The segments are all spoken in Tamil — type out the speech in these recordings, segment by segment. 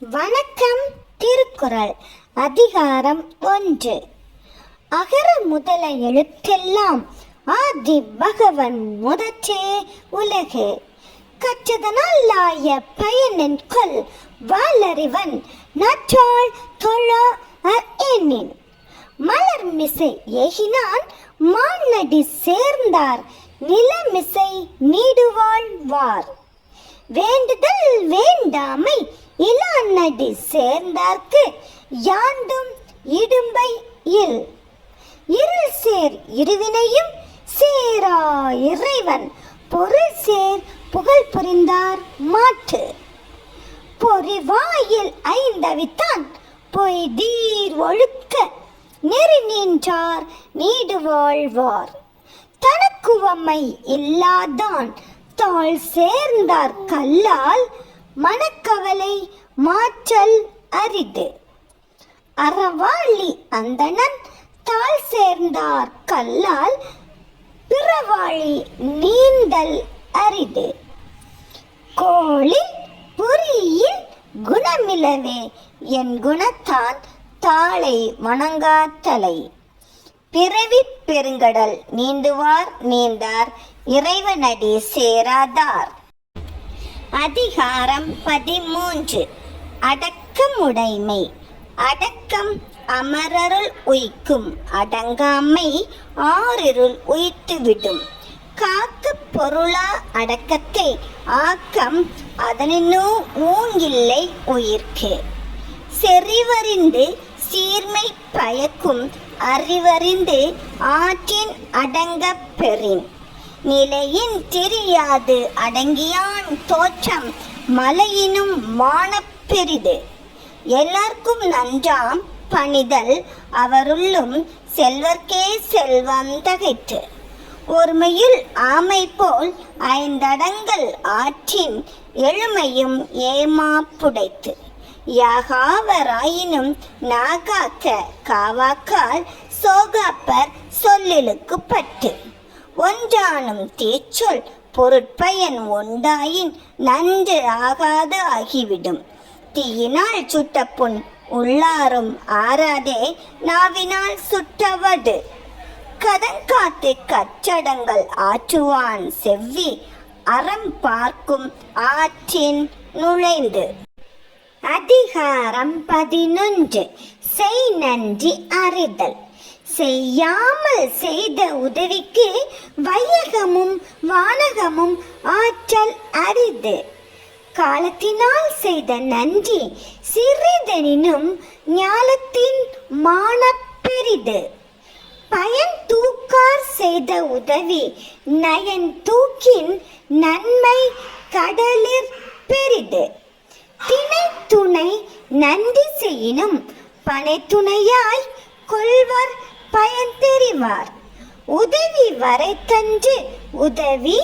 வணக்கம். திருக்குறள் அதிகாரம் 1. அகர முதல எழுத்தெல்லாம் ஆதி பகவன் முதற்றே உலகு. கற்றதனாலாய பயனின் கொல் வாளறிவன் நற்றாள் தொழ எண்ணின். மலர்மிசை ஏகினான் மானடி சேர்ந்தார் நிலமிசை நீடுவாழ்வார். வேண்டுதல் வேண்டாமை இளநடி சேர்ந்தார்க்கு யாண்டும் இடும்பை இல். இருள் சேர் இருவினையும் சேரா இறைவன் பொருள் சேர் புகழ் புரிந்தார் மாட்டு. பொறிவாயில் ஐந்தவித்தான் பொய்தீர் ஒழுக்க நெறி நின்றார் நீடு வாழ்வார். தனக்குவமை இல்லாதான் தாழ் சேர்ந்தார் கல்லால் மனக்கவலை மாற்றல் அரிது. அறவாளி அந்தணன் தாழ் சேர்ந்தார் கல்லால் பிறவாளி நீந்தல் அரிது. கோளில் புரியில் குணமிலவே என் குணத்தான் தாளை வணங்காத்தலை. பிறவி பெருங்கடல் நீந்துவார் நீந்தார் இறைவனடி சேராதார். அதிகாரம் 13. அடக்கமுடைமை. அடக்கம் அமரருள் உய்க்கும். அடங்காமை ஆறிருள் உய்த்துவிடும். காக்க பொருளா அடக்கத்தை ஆக்கம் அதனினூ ஊங்கில்லை உயிர்க்கு. செறிவறிந்து சீர்மை பயக்கும் அறிவறிந்து ஆற்றின் அடங்கப் பெறின். நிலையின் தெரியாது அடங்கியான் தோற்றம் மலையினும் மானப் பெரிது. எல்லார்க்கும் நன்றாம் பணிதல் அவருள்ளும் செல்வர்க்கே செல்வம் தகைத்து. ஒருமையுள் ஆமை போல் ஐந்தடங்கல் ஆற்றின் எழுமையும் ஏமா புடைத்து. யாகாவராயினும் நாகாக்க காவாக்கால் சோகாப்பர் சொல்லிலுக்கு பட்டு. ஒன்றானும் தீச்சொல் பொருட்பயன் உண்டாயின் நன்று ஆகாது ஆகிவிடும். தீயினால் சுட்ட புண் உள்ளாரும் ஆறாதே நாவினால் சுட்டவடு. கதங்காத்து கச்சடங்கள் ஆற்றுவான் செவ்வி அறம் பார்க்கும் ஆற்றின் நுழைந்து. அதிகாரம் 11. செய் நன்றி அறிதல். செய்யாமல் செய்த உதவிக்கு வையகமும் வானகமும் ஆற்றல் அரிது. காலத்தினால் செய்த நன்றி சிறிதெனினும் ஞாலத்தின் மானப் பெரிது. பயன் தூக்கார் செய்த உதவி நயன் தூக்கின் நன்மை கடலிற் பெரிது. திணை துணை நன்றி செய்யினும் பனை துணையாய் கொள்வர் பயன் தெரிவார். உதவி வரைத்தன்று உதவி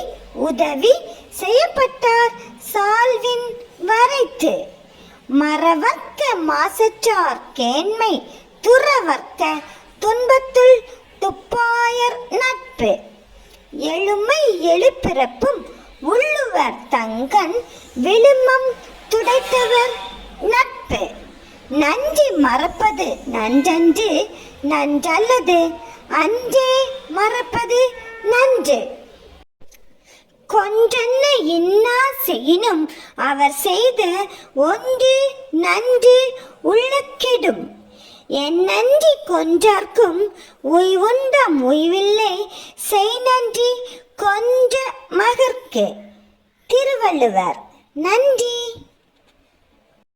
உதவி செய்யப்பட்டார் சால்வின் வரைத்து. மறவர்க்க மாசற்றார் கேண்மை துறவர்க்க துன்பத்துள் துப்பாயர் நட்பு. எழுமை எழுப்பிறப்பும் உள்ளுவர் தங்கன் விழுமம் துடைத்தவர் நட்பு. நன்றி மறப்பது நன்றன்று நன்றல்லது அன்றே மறப்பது நன்று. கொன்றென்ன இன்னா செய்யினும் அவர் செய்த ஒன்று நன்று உள்ளக்கெடும். என் நன்றி கொன்றார்க்கும் உய்வுண்டாம் உய்வில்லை செய் நன்றி கொன்ற மகற்கு. திருவள்ளுவர். நன்றி.